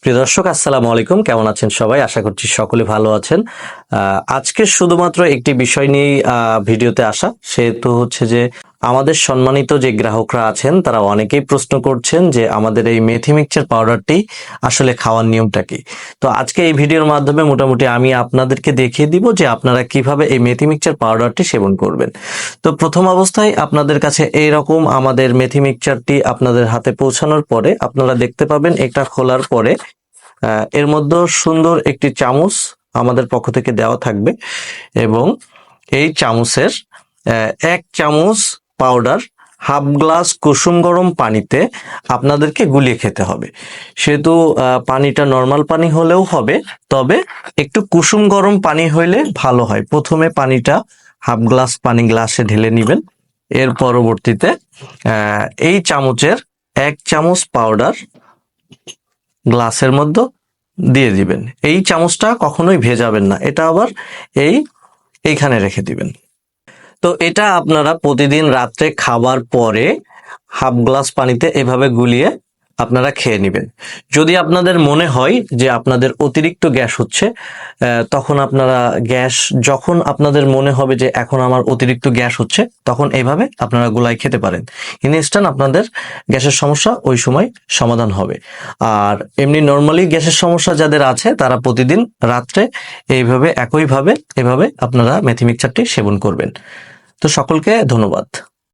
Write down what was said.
প্রিয় দর্শক, আসসালামু আলাইকুম। কেমন আছেন সবাই? আশা করছি সকলে ভালো আছেন। আজকে শুধুমাত্র একটি বিষয় নিয়েই ভিডিওতে আসা, সেহেতু হচ্ছে যে আমাদের সম্মানিত যে গ্রাহকরা আছেন তারা অনেকেই প্রশ্ন করছেন যে আমাদের এই মেথি মিক্সচার পাউডারটি আসলে খাওয়ার নিয়মটা কি। তো আজকে এই ভিডিওর মাধ্যমে মোটামুটি আমি আপনাদেরকে দেখিয়ে দিব যে আপনারা কিভাবে এই মেথি মিক্সচার পাউডারটি সেবন করবেন। তো প্রথম অবস্থায় আপনাদের কাছে এইরকম আমাদের মেথি মিক্সচারটি আপনাদের হাতে পৌঁছানোর পরে আপনারা দেখতে পাবেন, এটা খোলার পরে এর মধ্যে সুন্দর একটি চামচ আমাদের পক্ষ থেকে দেওয়া থাকবে এবং এই চামচের 1 চামচ পাউডার হাফ গ্লাস কুসুম গরম পানিতে আপনাদেরকে গুলিয়ে খেতে হবে। সেহেতু পানিটা নর্মাল পানি হলেও হবে, তবে একটু কুসুম গরম পানি হইলে ভালো হয়। প্রথমে পানিটা হাফ গ্লাস পানি গ্লাসে ঢেলে নেবেন। এর পরবর্তীতে এই চামচের 1 চামচ পাউডার গ্লাসের মধ্যে দিয়ে দিবেন। এই চামচটা কখনোই ভেজাবেন না, এটা আবার এইখানে রেখে দিবেন। তো এটা আপনারা প্রতিদিন রাত্রে খাবার পরে হাফ গ্লাস পানিতে এভাবে গুলিয়ে আপনারা খেয়ে নেবেন। যদি আপনাদের মনে হয় যে আপনাদের অতিরিক্ত গ্যাস হচ্ছে, তখন আপনারা যখন আপনাদের মনে হবে যে এখন আমার অতিরিক্ত গ্যাস হচ্ছে, তখন এইভাবে আপনারা গুলাই খেতে পারেন। ইনস্ট্যান্ট আপনাদের গ্যাসের সমস্যা ওই সময় সমাধান হবে। আর এমনি নর্মালি গ্যাসের সমস্যা যাদের আছে তারা প্রতিদিন রাত্রে একইভাবে এভাবে আপনারা মেথি মিক্সচারটি সেবন করবেন। তো সকলকে ধন্যবাদ।